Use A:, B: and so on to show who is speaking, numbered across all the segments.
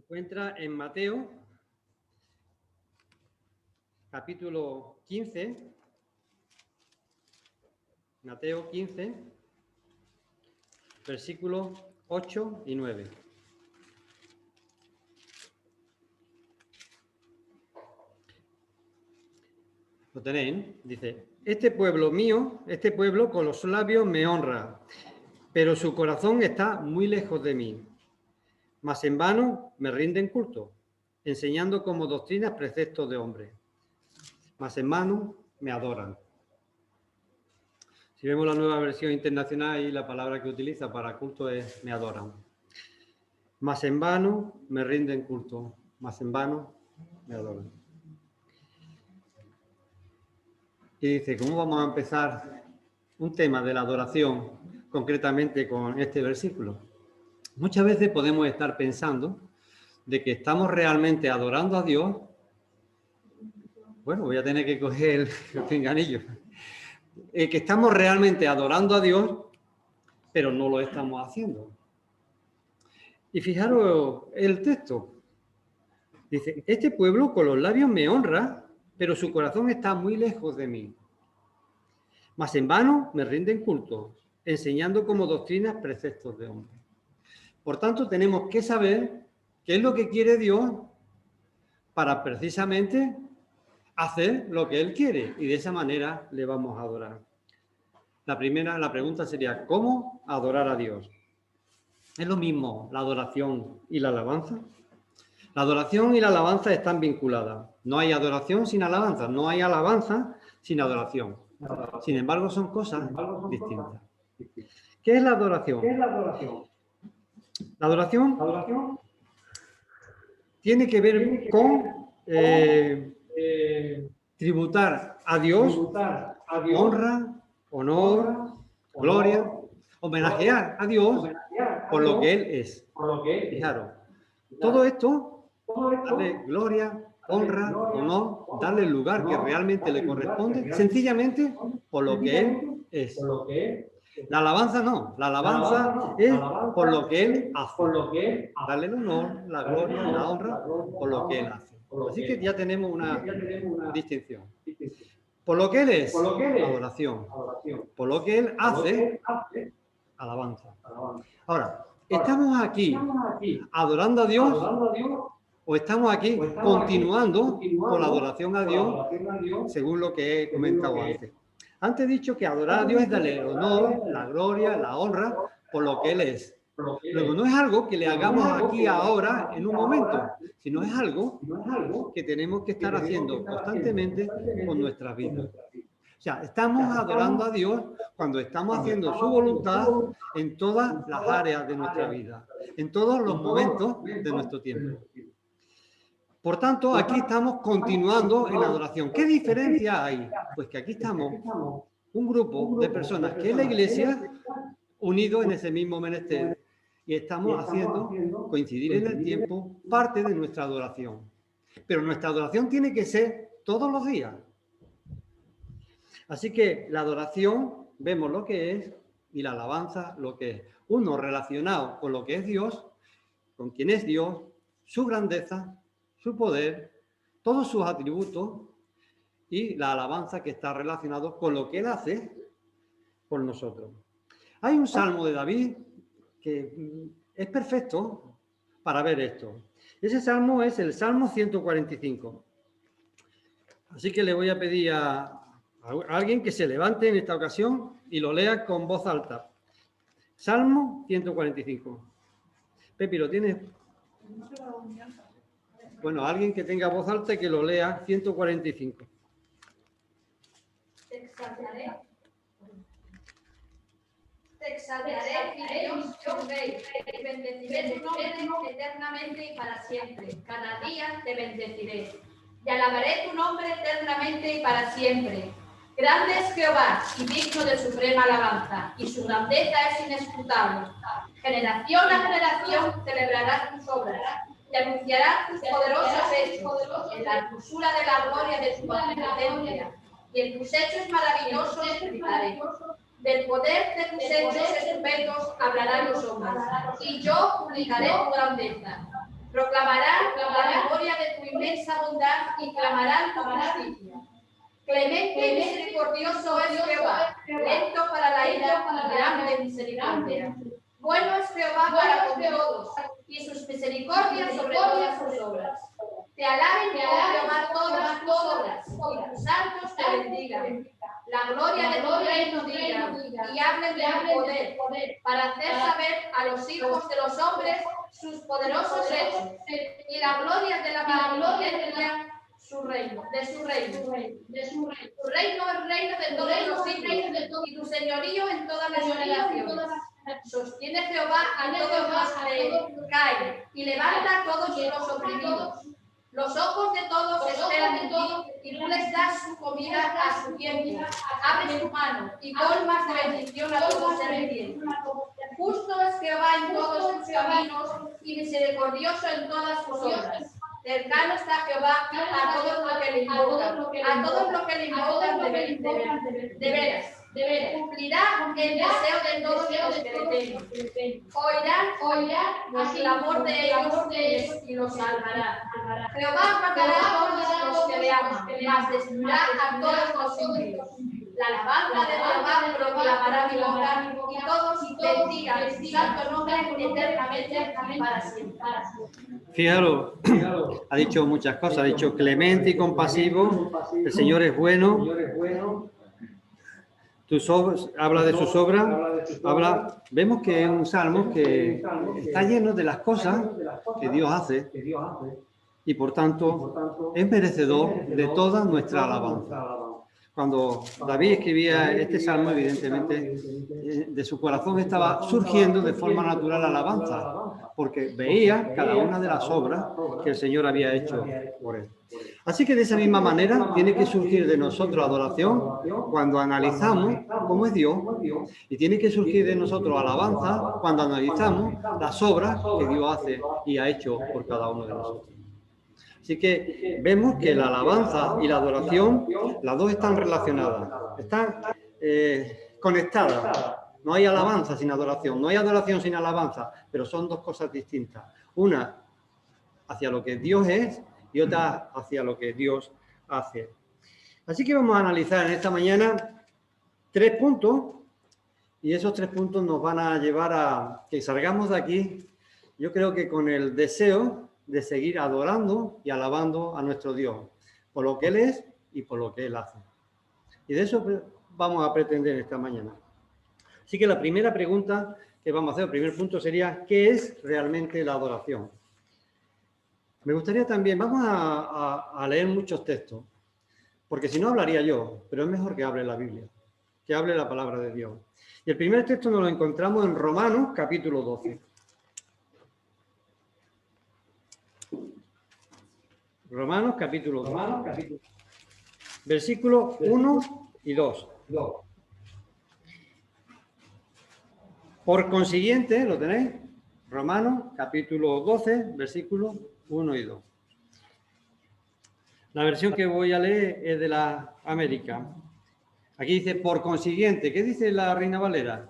A: encuentra en Mateo, capítulo 15, Mateo 15, versículos 8 y 9. Lo tenéis, dice: este pueblo mío, este pueblo con los labios me honra, pero su corazón está muy lejos de mí. Mas en vano me rinden culto, enseñando como doctrinas preceptos de hombres. Mas en vano me adoran. Si vemos la nueva versión internacional, y la palabra que utiliza para culto es me adoran. Mas en vano me rinden culto, mas en vano me adoran. Y dice, ¿cómo vamos a empezar un tema de la adoración concretamente con este versículo? Muchas veces podemos estar pensando de que estamos realmente adorando a Dios. Bueno, voy a tener que coger el pinganillo. Que estamos realmente adorando a Dios, pero no lo estamos haciendo. Y fijaros el texto. Dice, este pueblo con los labios me honra, pero su corazón está muy lejos de mí. Mas en vano me rinden culto, enseñando como doctrinas preceptos de hombres. Por tanto, tenemos que saber qué es lo que quiere Dios para precisamente hacer lo que Él quiere, y de esa manera le vamos a adorar. La pregunta sería, ¿cómo adorar a Dios? ¿Es lo mismo la adoración y la alabanza? La adoración y la alabanza están vinculadas. No hay adoración sin alabanza, no hay alabanza sin adoración. Sin embargo, son cosas distintas. ¿Qué es la adoración? La adoración tiene que ver con tributar a Dios honra, honor, gloria, homenajear a Dios por lo que Él es. Fijaros, todo esto, darle gloria, honra, honor, darle el lugar que realmente le corresponde, sencillamente por lo que Él es. La alabanza no, la alabanza es por lo que Él hace. Darle el honor, la gloria, la honra por lo que Él hace. Así que ya tenemos una distinción. Por lo que Él es, adoración. Por lo que Él hace, alabanza. Ahora, ¿estamos aquí adorando a Dios o estamos aquí continuando con la adoración a Dios según lo que he comentado antes? Antes he dicho que adorar a Dios es darle el honor, la gloria, la honra por lo que Él es. Luego, no es algo que le hagamos aquí ahora en un momento, sino es algo que tenemos que estar haciendo constantemente con nuestras vidas. O sea, estamos adorando a Dios cuando estamos haciendo su voluntad en todas las áreas de nuestra vida, en todos los momentos de nuestro tiempo. Por tanto, aquí estamos continuando en la adoración. ¿Qué diferencia hay? Pues que aquí estamos un grupo de personas que es la Iglesia unidos en ese mismo menester y estamos haciendo coincidir en el tiempo parte de nuestra adoración. Pero nuestra adoración tiene que ser todos los días. Así que la adoración vemos lo que es y la alabanza lo que es. Uno relacionado con lo que es Dios, con quien es Dios, su grandeza, su poder, todos sus atributos, y la alabanza que está relacionado con lo que Él hace por nosotros. Hay un salmo de David que es perfecto para ver esto. Ese salmo es el Salmo 145. Así que le voy a pedir a alguien que se levante en esta ocasión y lo lea con voz alta. Salmo 145. Pepi, ¿lo tienes? Bueno, alguien que tenga voz alta y que lo lea, 145.
B: Te exaltaré, mi Dios, yo rey, y bendeciré tu nombre eternamente y para siempre. Cada día te bendeciré. Y alabaré tu nombre eternamente y para siempre. Grande es Jehová y digno de suprema alabanza, y su grandeza es inescrutable. Generación a generación celebrará tus obras y anunciará tus poderosos hechos en la hermosura de la gloria de tu magnificencia, y en tus hechos maravillosos gritaré. Del poder de tus hechos estupendos hablarán los hombres, y yo publicaré tu grandeza. Proclamarán la memoria de tu inmensa bondad y clamarán tu justicia. Clemente y misericordioso es Jehová, lento para la ira y grande misericordia. Bueno es Jehová para con todos, y sus misericordias sobre todas sus obras. Te alaben, Jehová, todas tus obras, y tus santos te bendigan. La gloria de tu reino digan, y hablen de tu poder, para hacer saber a los hijos de los hombres sus poderosos hechos, y la gloria de la magnificencia su reino. Tu reino es reino de todos los siglos, y tu señorío en todas las generaciones. Sostiene Jehová a todos los que caen, y levanta a todos los oprimidos. Los ojos de todos esperan en ti, y tú les das su comida a su tiempo. Abres tu mano y colmas de bendición a todo ser viviente. Justo es Jehová en todos sus caminos y misericordioso en todas sus obras. Cercano está Jehová a todos los que le invocan, de veras. Cumplirá el deseo de todos los que le temen. Oirán el clamor de ellos y los salvará. Jehová guardará a todos los que le aman, mas destruirá a todos los impíos. La alabanza de Jehová proclamará mi boca, y todos bendigan su santo nombre eternamente y para siempre.
A: Fijaros, ha dicho muchas cosas, ha dicho clemente y compasivo, el Señor es bueno, habla de sus obras, vemos que es un salmo que está lleno de las cosas que Dios hace y por tanto es merecedor de toda nuestra alabanza. Cuando David escribía este salmo, evidentemente, de su corazón estaba surgiendo de forma natural la alabanza, porque veía cada una de las obras que el Señor había hecho por él. Así que de esa misma manera tiene que surgir de nosotros adoración cuando analizamos cómo es Dios, y tiene que surgir de nosotros alabanza cuando analizamos las obras que Dios hace y ha hecho por cada uno de nosotros. Así que vemos que la alabanza y la adoración, las dos están relacionadas, están conectadas. No hay alabanza sin adoración, no hay adoración sin alabanza, pero son dos cosas distintas. Una hacia lo que Dios es y otra hacia lo que Dios hace. Así que vamos a analizar en esta mañana 3 puntos, y esos 3 puntos nos van a llevar a que salgamos de aquí, yo creo que con el deseo de seguir adorando y alabando a nuestro Dios, por lo que Él es y por lo que Él hace. Y de eso vamos a pretender esta mañana. Así que la primera pregunta que vamos a hacer, el primer punto sería, ¿qué es realmente la adoración? Me gustaría también, vamos a leer muchos textos, porque si no hablaría yo, pero es mejor que hable la Biblia, que hable la palabra de Dios. Y el primer texto nos lo encontramos en Romanos, capítulo 12. Romanos, capítulo 12, versículos 1 y 2. Por consiguiente, ¿lo tenéis? Romanos, capítulo 12, versículos 1 y 2. La versión que voy a leer es de la América. Aquí dice, por consiguiente, ¿qué dice la Reina Valera?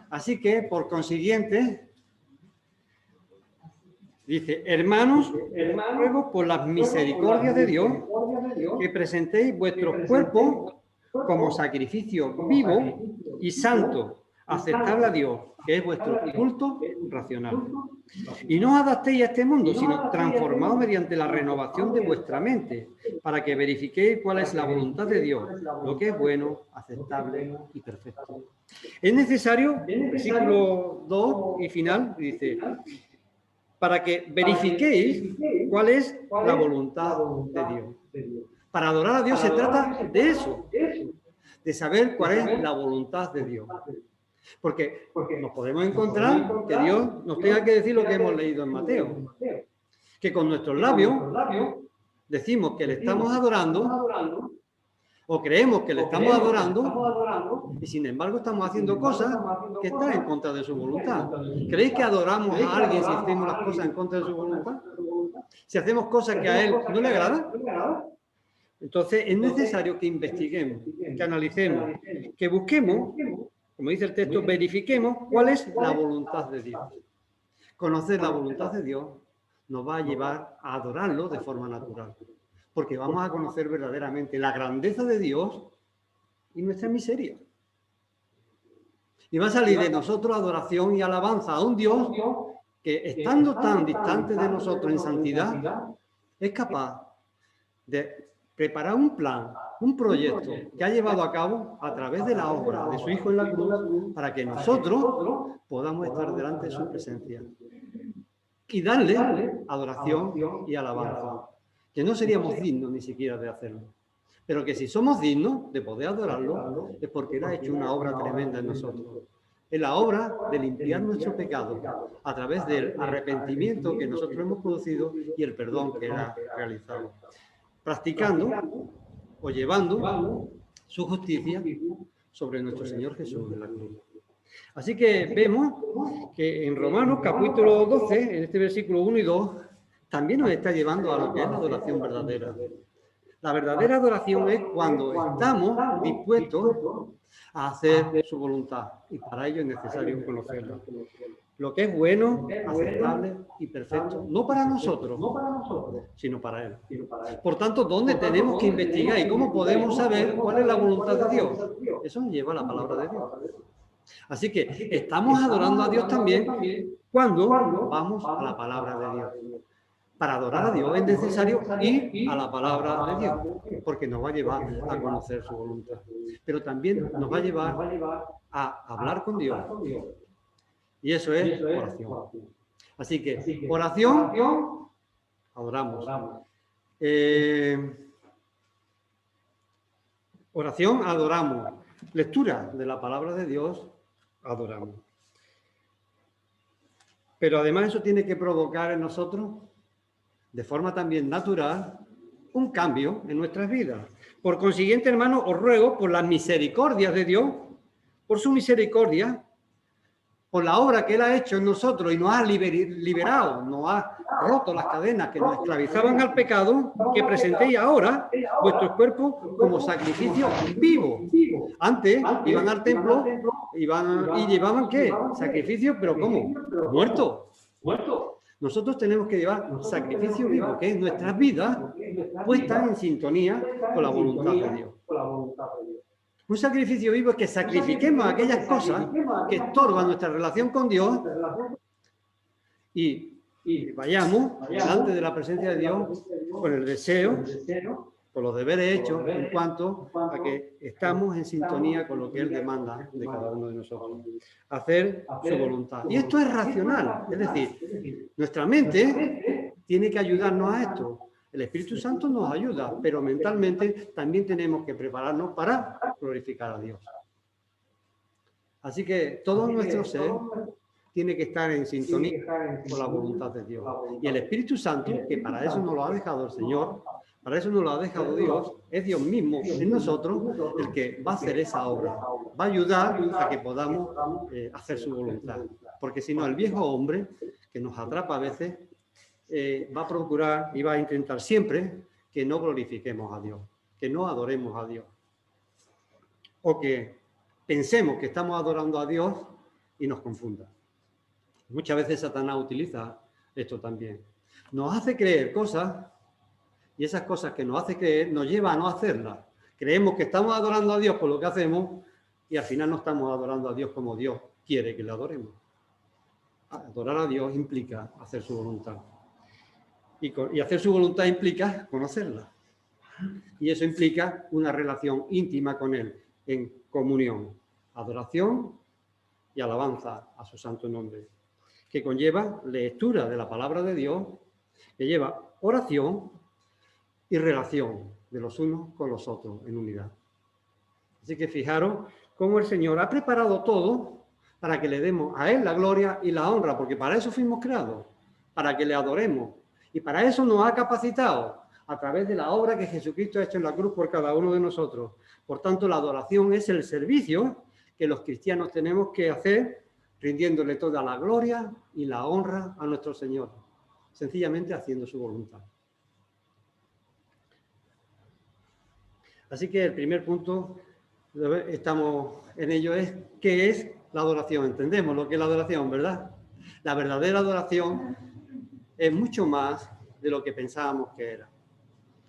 A: Así que, por consiguiente, dice, hermanos, ruego por las misericordias de Dios que presentéis vuestros cuerpos como sacrificio vivo y santo, aceptable a Dios, que es vuestro culto racional. Y no os adaptéis a este mundo, sino transformaos mediante la renovación de vuestra mente, para que verifiquéis cuál es la voluntad de Dios, lo que es bueno, aceptable y perfecto. Es necesario, versículo 2 y final, dice, para que verifiquéis cuál es la voluntad de Dios. Para adorar a Dios se trata de eso, de saber cuál es la voluntad de Dios. Porque nos podemos encontrar que Dios nos tenga que decir lo que hemos leído en Mateo. Que con nuestros labios decimos que le estamos adorando, o creemos que le estamos adorando, y sin embargo estamos haciendo cosas que están en contra de su voluntad. ¿Creéis que adoramos a alguien si hacemos las cosas en contra de su voluntad? Si hacemos cosas que a él no le agradan. Entonces es necesario que investiguemos, que analicemos, que busquemos, como dice el texto, verifiquemos cuál es la voluntad de Dios. Conocer la voluntad de Dios nos va a llevar a adorarlo de forma natural. Porque vamos a conocer verdaderamente la grandeza de Dios y nuestra miseria. Y va a salir de nosotros adoración y alabanza a un Dios que, estando tan distante de nosotros en santidad, es capaz de preparar un plan, un proyecto que ha llevado a cabo a través de la obra de su Hijo en la cruz para que nosotros podamos estar delante de su presencia y darle adoración y alabanza, que no seríamos dignos ni siquiera de hacerlo. Pero que si somos dignos de poder adorarlo, es porque Él ha hecho una obra tremenda en nosotros. Es la obra de limpiar nuestro pecado a través del arrepentimiento que nosotros hemos producido y el perdón que Él ha realizado. Practicando o llevando su justicia sobre nuestro Señor Jesús en la cruz. Así que vemos que en Romanos capítulo 12, en este versículo 1 y 2, también nos está llevando a lo que es la adoración verdadera. La verdadera adoración es cuando estamos dispuestos a hacer su voluntad, y para ello es necesario conocerla. Lo que es bueno, aceptable y perfecto, no para nosotros, sino para Él. Por tanto, ¿dónde tenemos que investigar y cómo podemos saber cuál es la voluntad de Dios? Eso nos lleva a la palabra de Dios. Así que estamos adorando a Dios también cuando vamos a la palabra de Dios. Para adorar a Dios es necesario ir a la palabra de Dios, porque nos va a llevar a conocer su voluntad. Pero también nos va a llevar a hablar con Dios. Y eso es oración. Así que oración, adoramos. Oración, adoramos. Lectura de la palabra de Dios, adoramos. Pero además eso tiene que provocar en nosotros, de forma también natural, un cambio en nuestras vidas. Por consiguiente, hermanos, os ruego por las misericordias de Dios, por su misericordia, por la obra que Él ha hecho en nosotros y nos ha liberado, nos ha roto las cadenas que nos esclavizaban al pecado, que presentéis ahora vuestros cuerpos como sacrificio vivo. Antes iban al templo y llevaban ¿qué? Sacrificio, pero ¿cómo? Muerto. Nosotros tenemos que llevar sacrificio vivo, que es nuestras vidas puestas en sintonía con la voluntad de Dios. Un sacrificio vivo es que sacrifiquemos aquellas cosas que estorban nuestra relación con Dios y vayamos delante de la presencia de Dios con el deseo, con los deberes hechos en cuanto a que estamos en sintonía con lo que Él demanda de cada uno de nosotros. Hacer su voluntad. Y esto es racional, es decir, nuestra mente tiene que ayudarnos a esto. El Espíritu Santo nos ayuda, pero mentalmente también tenemos que prepararnos para glorificar a Dios. Así que todo nuestro ser tiene que estar en sintonía con la voluntad de Dios. Y el Espíritu Santo, que para eso nos lo ha dejado el Señor, para eso nos lo ha dejado Dios, es Dios mismo en nosotros el que va a hacer esa obra. Va a ayudar a que podamos hacer su voluntad. Porque si no, el viejo hombre, que nos atrapa a veces, va a procurar y va a intentar siempre que no glorifiquemos a Dios, que no adoremos a Dios. O que pensemos que estamos adorando a Dios y nos confunda. Muchas veces Satanás utiliza esto también. Nos hace creer cosas y esas cosas que nos hace creer nos lleva a no hacerlas. Creemos que estamos adorando a Dios por lo que hacemos y al final no estamos adorando a Dios como Dios quiere que le adoremos. Adorar a Dios implica hacer su voluntad. Y hacer su voluntad implica conocerla. Y eso implica una relación íntima con Él, en comunión, adoración y alabanza a su santo nombre, que conlleva lectura de la palabra de Dios, que lleva oración y relación de los unos con los otros en unidad. Así que fijaros cómo el Señor ha preparado todo para que le demos a Él la gloria y la honra, porque para eso fuimos creados, para que le adoremos. Y para eso nos ha capacitado a través de la obra que Jesucristo ha hecho en la cruz por cada uno de nosotros. Por tanto, la adoración es el servicio que los cristianos tenemos que hacer, rindiéndole toda la gloria y la honra a nuestro Señor, sencillamente haciendo su voluntad. Así que el primer punto, estamos en ello, es ¿qué es la adoración? Entendemos lo que es la adoración, ¿verdad? La verdadera adoración es mucho más de lo que pensábamos que era.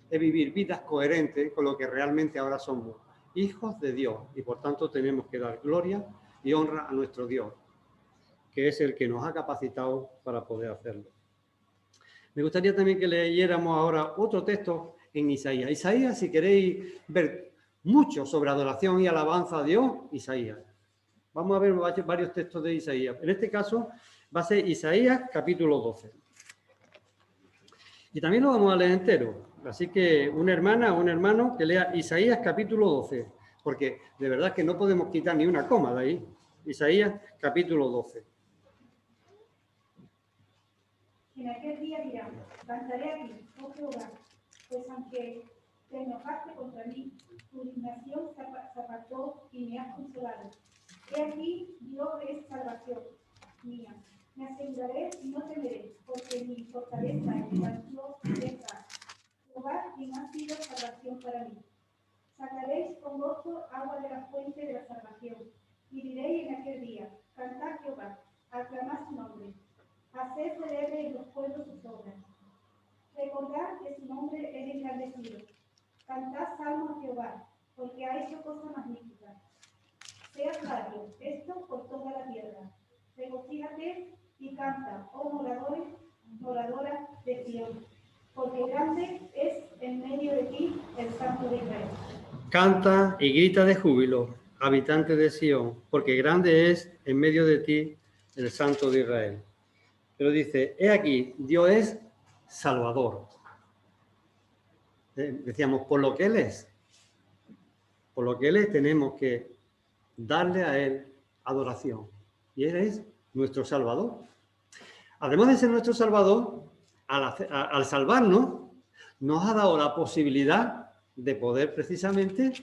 A: Es vivir vidas coherentes con lo que realmente ahora somos, hijos de Dios, y por tanto tenemos que dar gloria y honra a nuestro Dios, que es el que nos ha capacitado para poder hacerlo. Me gustaría también que leyéramos ahora otro texto en Isaías. Isaías, si queréis ver mucho sobre adoración y alabanza a Dios, Isaías. Vamos a ver varios textos de Isaías. En este caso va a ser Isaías capítulo 12. Y también lo vamos a leer entero. Así que una hermana o un hermano que lea Isaías capítulo 12, porque de verdad que no podemos quitar ni una coma de ahí. Isaías capítulo 12.
C: En aquel día dirán, cantaré aquí, oh Jehová, pues aunque te enojaste contra mí, tu indignación se apartó y me has consolado. He aquí, Dios es salvación mía. Me aseguraré y no temeré, porque mi fortaleza y mi alto está. Jehová, quien ha sido salvación para mí. Sacaréis con gozo agua de la fuente de la salvación, y diréis en aquel día, cantad Jehová, aclamad su nombre. Haced celebre en los pueblos sus obras. Recordad que su nombre es engrandecido. Cantad salmos a Jehová, porque ha hecho cosas magníficas. Sea sabio, esto por toda la tierra. Regocíjate y canta, oh moradores, moradoras de Sion, porque grande es en medio de ti el Santo de Israel.
A: Canta y grita de júbilo, habitante de Sion, porque grande es en medio de ti el Santo de Israel. Pero dice, he aquí, Dios es Salvador. Decíamos, por lo que Él es. Por lo que Él es, tenemos que darle a Él adoración. Y Él es nuestro Salvador. Además de ser nuestro Salvador, al salvarnos, nos ha dado la posibilidad de poder precisamente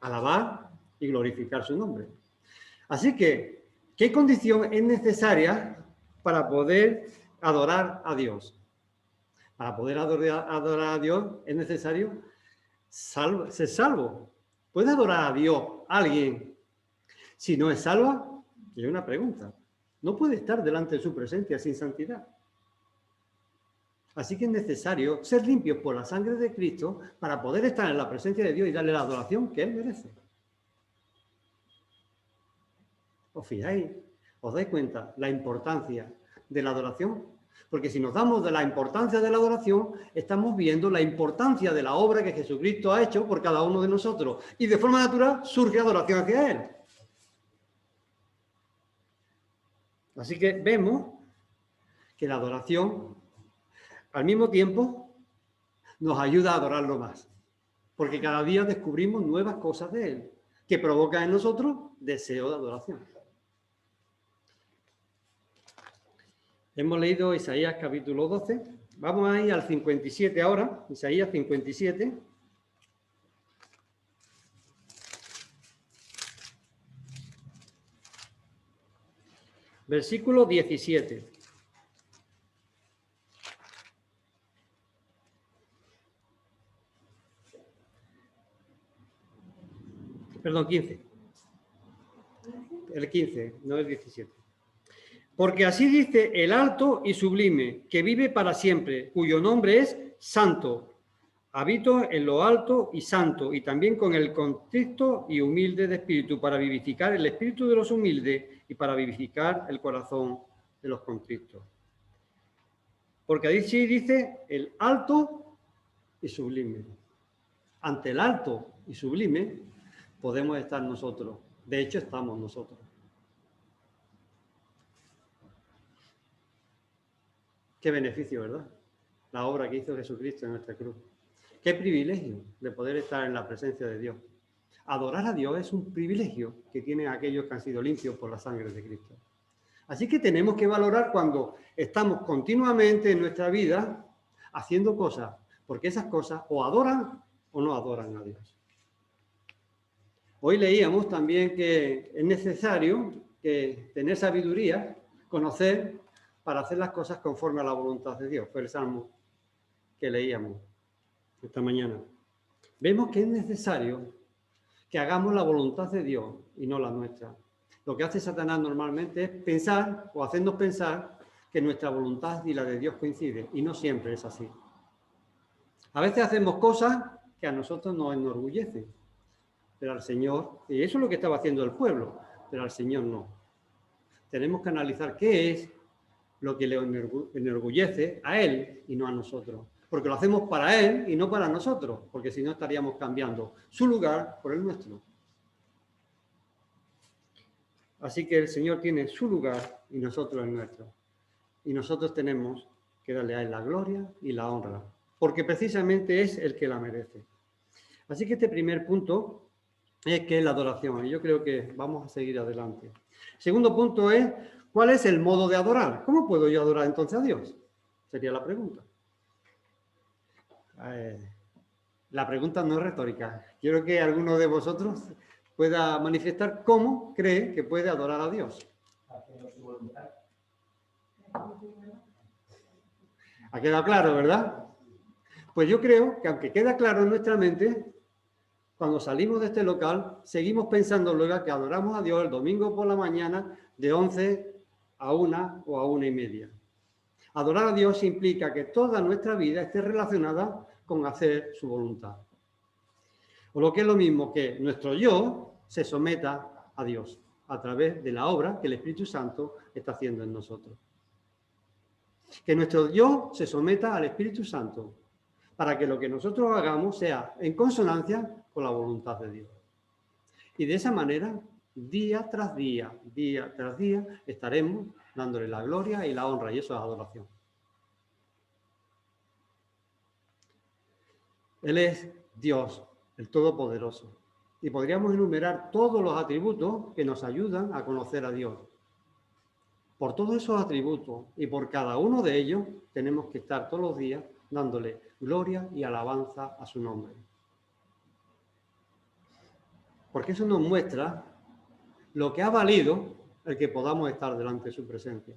A: alabar y glorificar su nombre. Así que, ¿qué condición es necesaria para poder adorar a Dios? Para poder adorar a Dios es necesario ser salvo. ¿Puede adorar a Dios alguien si no es salvo? Y hay una pregunta. No puede estar delante de su presencia sin santidad. Así que es necesario ser limpios por la sangre de Cristo para poder estar en la presencia de Dios y darle la adoración que Él merece. ¿Os fijáis? ¿Os dais cuenta la importancia de la adoración? Porque si nos damos de la importancia de la adoración, estamos viendo la importancia de la obra que Jesucristo ha hecho por cada uno de nosotros. Y de forma natural surge adoración hacia Él. Así que vemos que la adoración, al mismo tiempo, nos ayuda a adorarlo más. Porque cada día descubrimos nuevas cosas de Él, que provocan en nosotros deseo de adoración. Hemos leído Isaías capítulo 12. Vamos a ir al 57 ahora. Isaías 57. Versículo 17. Perdón, 15. El 15, no el 17. Porque así dice el alto y sublime, que vive para siempre, cuyo nombre es Santo. Habito en lo alto y santo, y también con el contrito y humilde de espíritu, para vivificar el espíritu de los humildes y para vivificar el corazón de los contritos. Porque así dice el alto y sublime. Ante el alto y sublime podemos estar nosotros. De hecho, estamos nosotros. Qué beneficio, ¿verdad? La obra que hizo Jesucristo en nuestra cruz. Qué privilegio de poder estar en la presencia de Dios. Adorar a Dios es un privilegio que tienen aquellos que han sido limpios por la sangre de Cristo. Así que tenemos que valorar cuando estamos continuamente en nuestra vida haciendo cosas, porque esas cosas o adoran o no adoran a Dios. Hoy leíamos también que es necesario tener sabiduría, conocer, para hacer las cosas conforme a la voluntad de Dios. Fue el salmo que leíamos esta mañana. Vemos que es necesario que hagamos la voluntad de Dios y no la nuestra. Lo que hace Satanás normalmente es pensar o hacernos pensar que nuestra voluntad y la de Dios coincide, y no siempre es así. A veces hacemos cosas que a nosotros nos enorgullecen, pero al Señor, y eso es lo que estaba haciendo el pueblo, pero al Señor no. Tenemos que analizar qué es lo que le enorgullece a Él y no a nosotros. Porque lo hacemos para Él y no para nosotros, porque si no estaríamos cambiando su lugar por el nuestro. Así que el Señor tiene su lugar y nosotros el nuestro. Y nosotros tenemos que darle a Él la gloria y la honra, porque precisamente es el que la merece. Así que este primer punto es que es la adoración, y yo creo que vamos a seguir adelante. Segundo punto es, ¿cuál es el modo de adorar? ¿Cómo puedo yo adorar entonces a Dios? Sería la pregunta. La pregunta no es retórica. Quiero que alguno de vosotros pueda manifestar cómo cree que puede adorar a Dios. ¿Ha quedado claro, verdad? Pues yo creo que aunque queda claro en nuestra mente, cuando salimos de este local, seguimos pensando luego que adoramos a Dios el domingo por la mañana de 11 a 1 o a 1:30. Adorar a Dios implica que toda nuestra vida esté relacionada con hacer su voluntad. O lo que es lo mismo, que nuestro yo se someta a Dios a través de la obra que el Espíritu Santo está haciendo en nosotros. Que nuestro yo se someta al Espíritu Santo para que lo que nosotros hagamos sea en consonancia con la voluntad de Dios. Y de esa manera, día tras día, estaremos dándole la gloria y la honra, y eso es adoración. Él es Dios, el Todopoderoso. Y podríamos enumerar todos los atributos que nos ayudan a conocer a Dios. Por todos esos atributos y por cada uno de ellos tenemos que estar todos los días dándole gloria y alabanza a su nombre. Porque eso nos muestra lo que ha valido el que podamos estar delante de su presencia.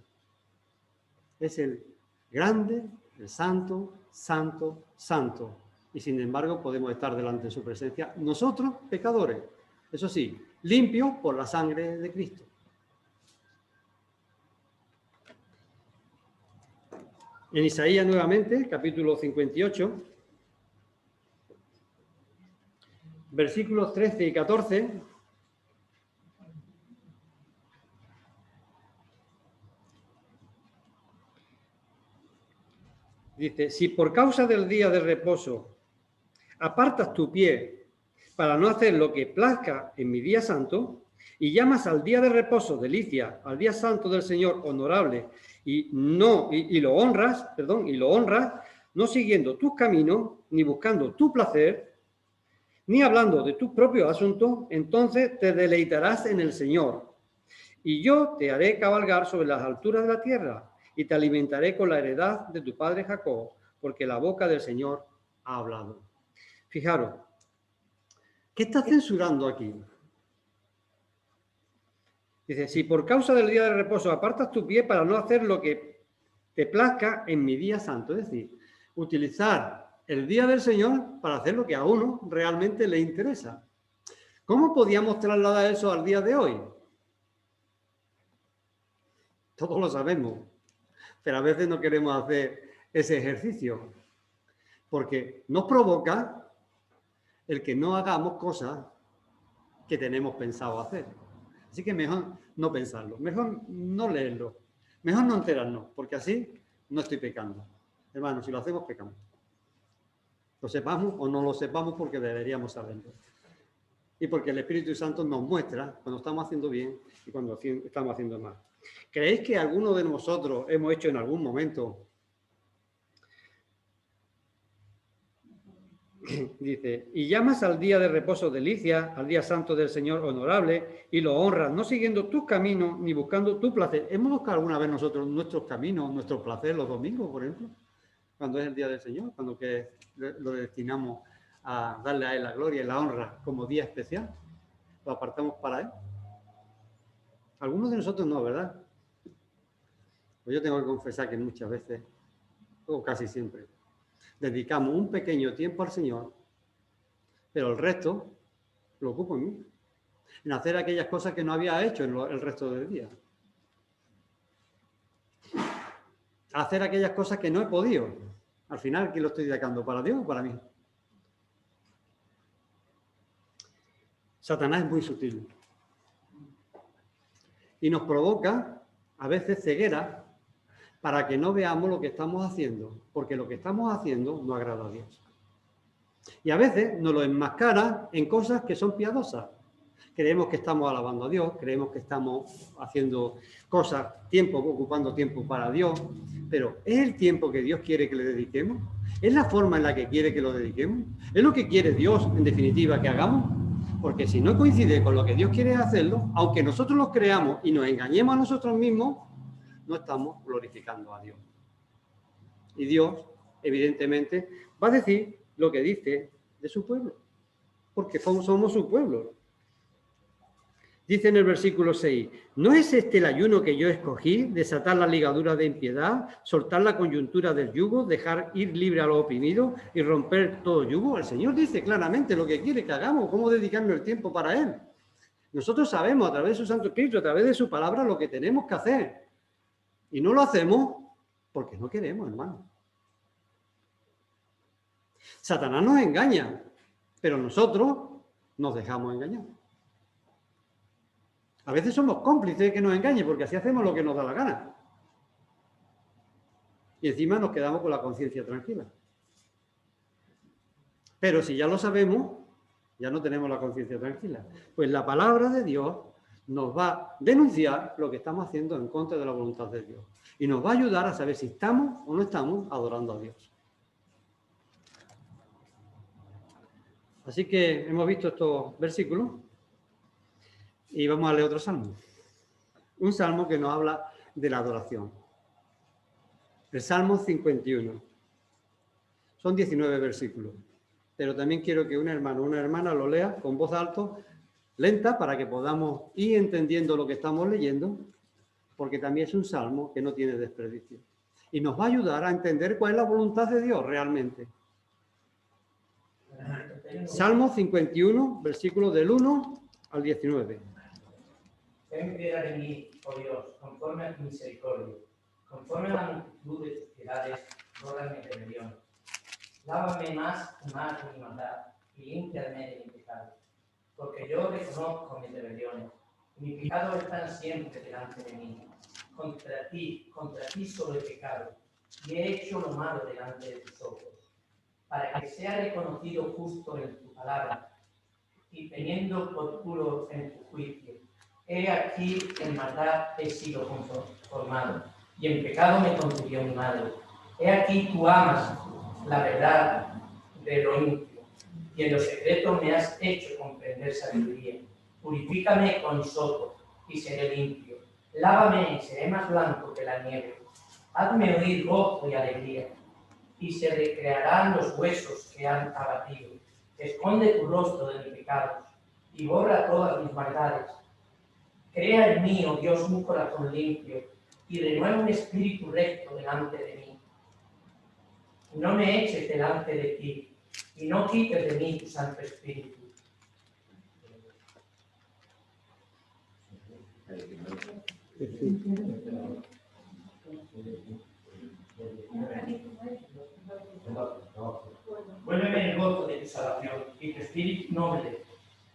A: Es el grande, el santo, santo, santo. Y sin embargo podemos estar delante de su presencia nosotros, pecadores. Eso sí, limpios por la sangre de Cristo. En Isaías nuevamente, capítulo 58, versículos 13 y 14, dice, si por causa del día de reposo apartas tu pie para no hacer lo que plazca en mi día santo, y llamas al día de reposo delicia, al día santo del Señor honorable, y lo honras, no siguiendo tus caminos, ni buscando tu placer, ni hablando de tus propios asuntos, entonces te deleitarás en el Señor. Y yo te haré cabalgar sobre las alturas de la tierra, y te alimentaré con la heredad de tu padre Jacob, porque la boca del Señor ha hablado. Fijaros, ¿qué está censurando aquí? Dice, si por causa del día de reposo apartas tu pie para no hacer lo que te plazca en mi día santo, es decir, utilizar el día del Señor para hacer lo que a uno realmente le interesa. ¿Cómo podíamos trasladar eso al día de hoy? Todos lo sabemos, pero a veces no queremos hacer ese ejercicio, porque nos provoca el que no hagamos cosas que tenemos pensado hacer. Así que mejor no pensarlo, mejor no leerlo, mejor no enterarnos, porque así no estoy pecando. Hermano, si lo hacemos, pecamos. Lo sepamos o no lo sepamos porque deberíamos saberlo. Y porque el Espíritu Santo nos muestra cuando estamos haciendo bien y cuando estamos haciendo mal. ¿Creéis que alguno de nosotros hemos hecho en algún momento? Dice, y llamas al día de reposo delicia, al día santo del Señor honorable, y lo honras, no siguiendo tus caminos ni buscando tu placer. ¿Hemos buscado alguna vez nosotros nuestros caminos, nuestro placer los domingos, por ejemplo? Cuando es el día del Señor, cuando que lo destinamos a darle a Él la gloria y la honra como día especial, lo apartamos para Él. Algunos de nosotros no, ¿verdad? Pues yo tengo que confesar que muchas veces, o casi siempre, dedicamos un pequeño tiempo al Señor, pero el resto lo ocupo en mí, en hacer aquellas cosas que no había hecho en el resto del día. a hacer aquellas cosas que no he podido. Al final, ¿quién lo estoy sacando? ¿Para Dios o para mí? Satanás es muy sutil y nos provoca a veces ceguera para que no veamos lo que estamos haciendo, porque lo que estamos haciendo no agrada a Dios. Y a veces nos lo enmascara en cosas que son piadosas. Creemos que estamos alabando a Dios, creemos que estamos haciendo cosas, ocupando tiempo para Dios, pero ¿es el tiempo que Dios quiere que le dediquemos? ¿Es la forma en la que quiere que lo dediquemos? ¿Es lo que quiere Dios, en definitiva, que hagamos? Porque si no coincide con lo que Dios quiere hacerlo, aunque nosotros lo creamos y nos engañemos a nosotros mismos, no estamos glorificando a Dios. Y Dios, evidentemente, va a decir lo que dice de su pueblo, porque somos su pueblo. Dice en el versículo 6, ¿no es este el ayuno que yo escogí? Desatar la ligadura de impiedad, soltar la coyuntura del yugo, dejar ir libre a los oprimidos y romper todo yugo. El Señor dice claramente lo que quiere que hagamos, cómo dedicarnos el tiempo para Él. Nosotros sabemos a través de su Santo Espíritu, a través de su palabra, lo que tenemos que hacer. Y no lo hacemos porque no queremos, hermano. Satanás nos engaña, pero nosotros nos dejamos engañar. A veces somos cómplices de que nos engañe, porque así hacemos lo que nos da la gana. Y encima nos quedamos con la conciencia tranquila. Pero si ya lo sabemos, ya no tenemos la conciencia tranquila. Pues la palabra de Dios nos va a denunciar lo que estamos haciendo en contra de la voluntad de Dios. Y nos va a ayudar a saber si estamos o no estamos adorando a Dios. Así que hemos visto estos versículos. Y vamos a leer otro salmo. Un salmo que nos habla de la adoración. El Salmo 51. Son 19 versículos. Pero también quiero que un hermano o una hermana lo lea con voz alta, lenta, para que podamos ir entendiendo lo que estamos leyendo, porque también es un salmo que no tiene desperdicio. Y nos va a ayudar a entender cuál es la voluntad de Dios realmente. Salmo 51, versículos del 1 al 19.
D: Ten piedad de mí, oh Dios, conforme a tu misericordia, conforme a la multitud de tus piedades, borra mi rebelión. Lávame más y más de mi maldad, y límpiame de mi pecado, porque yo reconozco mis rebeliones, y mi pecado está siempre delante de mí. Contra ti solo he pecado, y he hecho lo malo delante de tus ojos, para que sea reconocido justo en tu palabra, y teniendo por puro en tu juicio. He aquí en maldad he sido conformado, y en pecado me concibió mi madre. He aquí tú amas la verdad de lo íntimo, y en lo secreto me has hecho comprender sabiduría. Purifícame con hisopo, y seré limpio. Lávame y seré más blanco que la nieve. Hazme oír gozo y alegría, y se recrearán los huesos que han abatido. Esconde tu rostro de mis pecados, y borra todas mis maldades. Crea en mí, oh Dios, un corazón limpio, y renueva un espíritu recto delante de mí. No me eches delante de ti, y no quites de mí tu Santo Espíritu. Vuélveme el gozo de tu salvación, y tu espíritu noble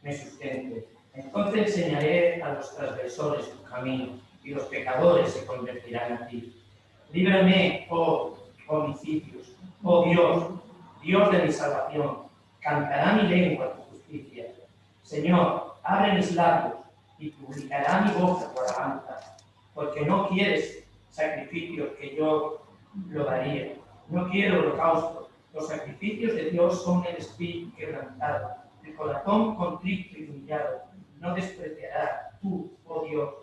D: me sustente. Entonces enseñaré a los transgresores tu camino, y los pecadores se convertirán a ti. Líbrame, oh homicidios, oh Dios, Dios de mi salvación. Cantará mi lengua tu justicia. Señor, abre mis labios, y publicará mi boca tu alabanza, porque no quieres sacrificios que yo lo daría. No quiero holocausto. Los sacrificios de Dios son el espíritu quebrantado, el corazón contrito y humillado. No despreciará tú, oh Dios.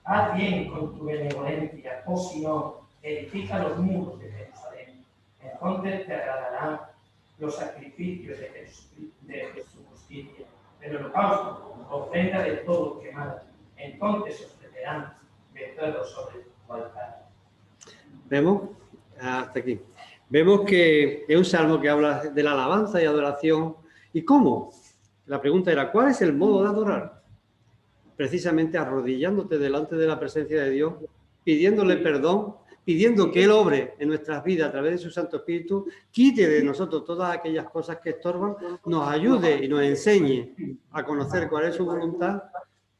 D: Haz bien con tu benevolencia, oh Señor, edifica los muros de Jerusalén. Entonces te agradarán los sacrificios de su justicia, el holocausto, ofrenda de todo quemado. Entonces ofrecerán becerros sobre tu altar.
A: ¿Vemos? Hasta aquí. Vemos que es un salmo que habla de la alabanza y adoración. ¿Y cómo? La pregunta era, ¿cuál es el modo de adorar? Precisamente arrodillándote delante de la presencia de Dios, pidiéndole perdón, pidiendo que Él obre en nuestras vidas a través de su Santo Espíritu, quite de nosotros todas aquellas cosas que estorban, nos ayude y nos enseñe a conocer cuál es su voluntad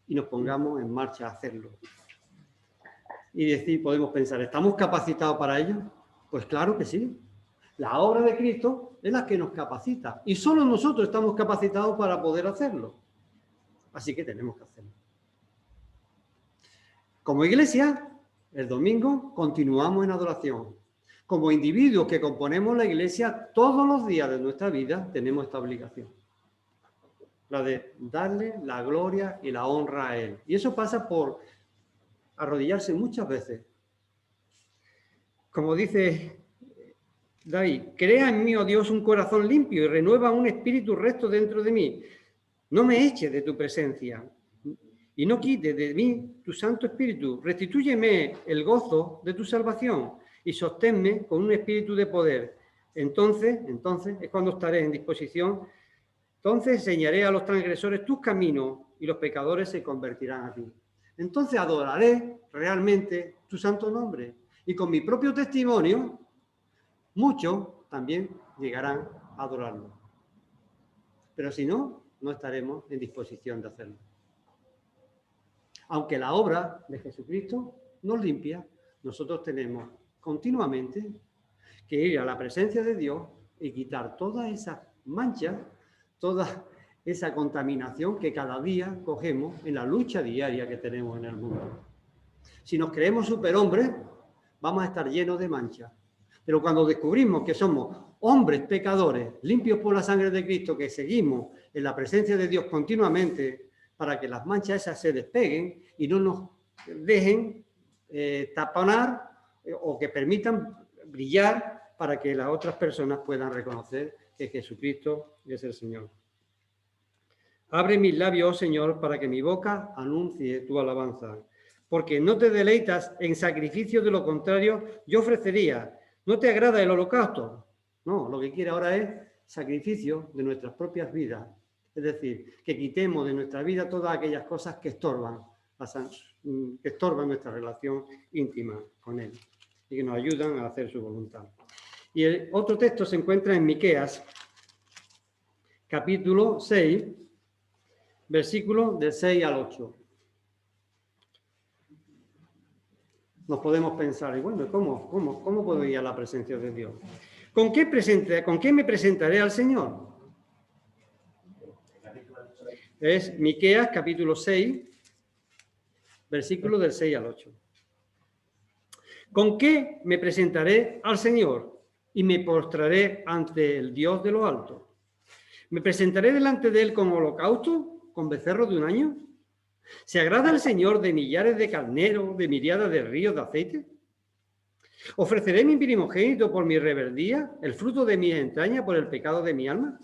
A: y nos pongamos en marcha a hacerlo. Y decir, podemos pensar, ¿estamos capacitados para ello? Pues claro que sí. La obra de Cristo es la que nos capacita y solo nosotros estamos capacitados para poder hacerlo. Así que tenemos que hacerlo. Como iglesia, el domingo continuamos en adoración. Como individuos que componemos la iglesia, todos los días de nuestra vida tenemos esta obligación. La de darle la gloria y la honra a Él. Y eso pasa por arrodillarse muchas veces. Como dice David, crea en mí, oh Dios, un corazón limpio y renueva un espíritu recto dentro de mí. No me eches de tu presencia y no quites de mí tu Santo Espíritu. Restitúyeme el gozo de tu salvación y sosténme con un espíritu de poder. Entonces es cuando estaré en disposición. Entonces enseñaré a los transgresores tus caminos y los pecadores se convertirán a ti. Entonces adoraré realmente tu santo nombre. Y con mi propio testimonio, muchos también llegarán a adorarlo. Pero si no, no estaremos en disposición de hacerlo. Aunque la obra de Jesucristo nos limpia, nosotros tenemos continuamente que ir a la presencia de Dios y quitar todas esas manchas, toda esa contaminación que cada día cogemos en la lucha diaria que tenemos en el mundo. Si nos creemos superhombres, vamos a estar llenos de manchas. Pero cuando descubrimos que somos hombres pecadores, limpios por la sangre de Cristo, que seguimos en la presencia de Dios continuamente para que las manchas esas se despeguen y no nos dejen taponar o que permitan brillar para que las otras personas puedan reconocer que Jesucristo es el Señor. Abre mis labios, oh Señor, para que mi boca anuncie tu alabanza. Porque no te deleitas en sacrificio, de lo contrario, yo ofrecería. ¿No te agrada el holocausto? No, lo que quiere ahora es sacrificio de nuestras propias vidas. Es decir, que quitemos de nuestra vida todas aquellas cosas que estorban nuestra relación íntima con Él y que nos ayudan a hacer su voluntad. Y el otro texto se encuentra en Miqueas, capítulo 6, versículos del 6 al 8. Nos podemos pensar, y bueno, ¿cómo puedo ir a la presencia de Dios? ¿Con qué me presentaré al Señor? Es Miqueas, capítulo 6, versículos del 6 al 8. ¿Con qué me presentaré al Señor y me postraré ante el Dios de lo alto? ¿Me presentaré delante de Él con holocausto, con becerro de un año? ¿Se agrada el Señor de millares de carneros, de miriadas de ríos de aceite? ¿Ofreceré mi primogénito por mi rebeldía, el fruto de mis entrañas por el pecado de mi alma?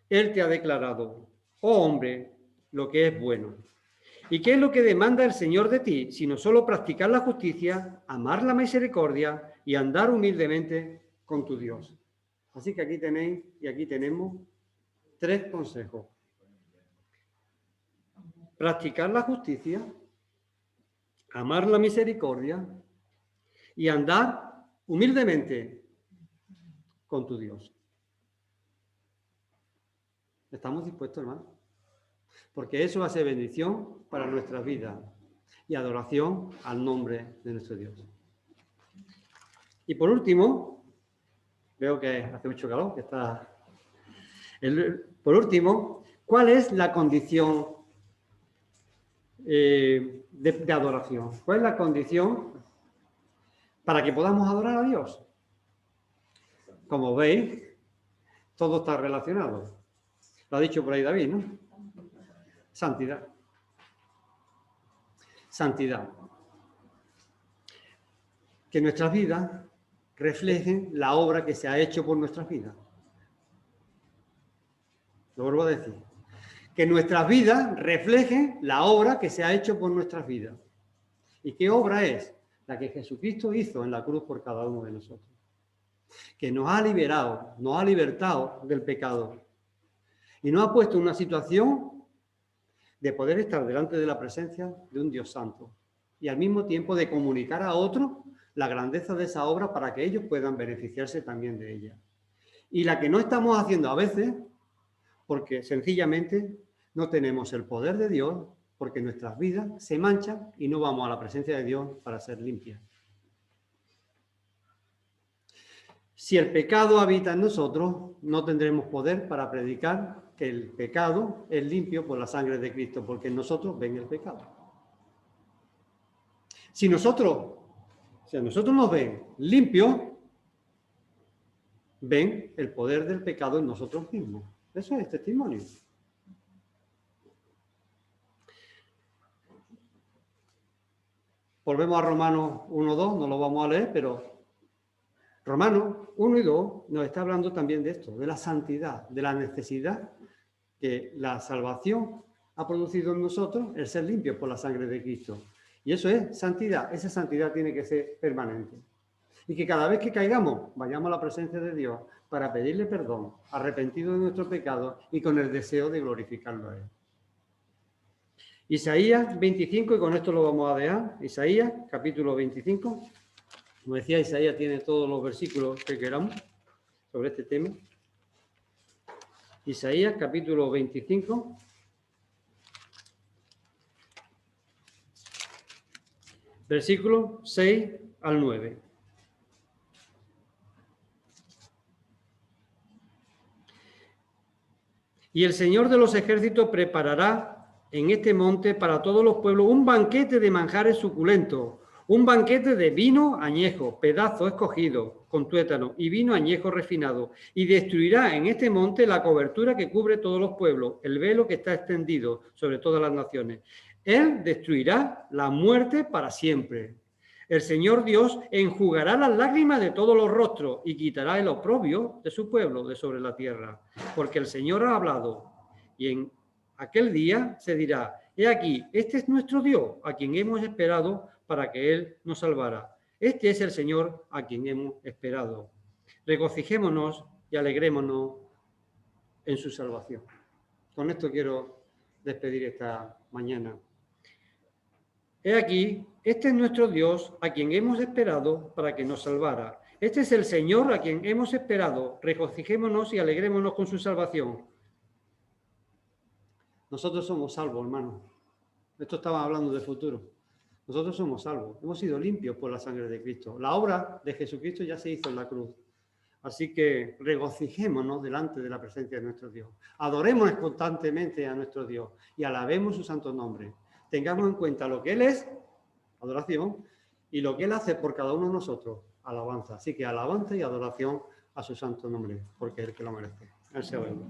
A: Él te ha declarado, oh hombre, lo que es bueno. ¿Y qué es lo que demanda el Señor de ti, sino solo practicar la justicia, amar la misericordia y andar humildemente con tu Dios? Así que aquí tenéis y aquí tenemos 3 consejos. Practicar la justicia, amar la misericordia y andar humildemente con tu Dios. ¿Estamos dispuestos, hermano? Porque eso va a ser bendición para nuestras vidas y adoración al nombre de nuestro Dios. Y por último, veo que hace mucho calor, que está... Por último, ¿cuál es la condición de adoración? ¿Cuál es la condición para que podamos adorar a Dios? Como veis, todo está relacionado. Lo ha dicho por ahí David, ¿no? Santidad. Santidad. Que nuestras vidas reflejen la obra que se ha hecho por nuestras vidas. Lo vuelvo a decir. Que nuestras vidas reflejen la obra que se ha hecho por nuestras vidas. ¿Y qué obra es? La que Jesucristo hizo en la cruz por cada uno de nosotros. Que nos ha liberado, nos ha libertado del pecado. Y nos ha puesto en una situación de poder estar delante de la presencia de un Dios santo. y al mismo tiempo de comunicar a otros la grandeza de esa obra para que ellos puedan beneficiarse también de ella. Y la que no estamos haciendo a veces, porque sencillamente no tenemos el poder de Dios, porque nuestras vidas se manchan y no vamos a la presencia de Dios para ser limpias. Si el pecado habita en nosotros, no tendremos poder para predicar que el pecado es limpio por la sangre de Cristo, porque en nosotros ven el pecado. Si a nosotros nos ven limpios, ven el poder del pecado en nosotros mismos. Eso es testimonio. Volvemos a Romanos 1:2, no lo vamos a leer, pero Romanos 1 y 2 nos está hablando también de esto, de la santidad, de la necesidad que la salvación ha producido en nosotros, el ser limpios por la sangre de Cristo. Y eso es santidad. Esa santidad tiene que ser permanente. Y que cada vez que caigamos, vayamos a la presencia de Dios para pedirle perdón, arrepentido de nuestro pecado y con el deseo de glorificarlo a Él. Isaías 25, y con esto lo vamos a dejar. Isaías, capítulo 25. Como decía, Isaías tiene todos los versículos que queramos sobre este tema. Isaías, capítulo 25. Versículos 6 al 9. Y el Señor de los ejércitos preparará en este monte para todos los pueblos un banquete de manjares suculentos, un banquete de vino añejo, pedazo escogido con tuétano y vino añejo refinado, y destruirá en este monte la cobertura que cubre todos los pueblos, el velo que está extendido sobre todas las naciones. Él destruirá la muerte para siempre. El Señor Dios enjugará las lágrimas de todos los rostros y quitará el oprobio de su pueblo de sobre la tierra, porque el Señor ha hablado, y en aquel día se dirá: he aquí, este es nuestro Dios, a quien hemos esperado para que Él nos salvara. Este es el Señor a quien hemos esperado. Regocijémonos y alegrémonos en su salvación. Con esto quiero despedir esta mañana. He aquí, este es nuestro Dios, a quien hemos esperado para que nos salvara. Este es el Señor a quien hemos esperado. Regocijémonos y alegrémonos con su salvación. Nosotros somos salvos, hermanos. Esto estaba hablando de futuro. Nosotros somos salvos. Hemos sido limpios por la sangre de Cristo. La obra de Jesucristo ya se hizo en la cruz. Así que regocijémonos delante de la presencia de nuestro Dios. Adoremos constantemente a nuestro Dios y alabemos su santo nombre. Tengamos en cuenta lo que Él es, adoración, y lo que Él hace por cada uno de nosotros, alabanza. Así que alabanza y adoración a su santo nombre, porque es el que lo merece. Él sea bueno.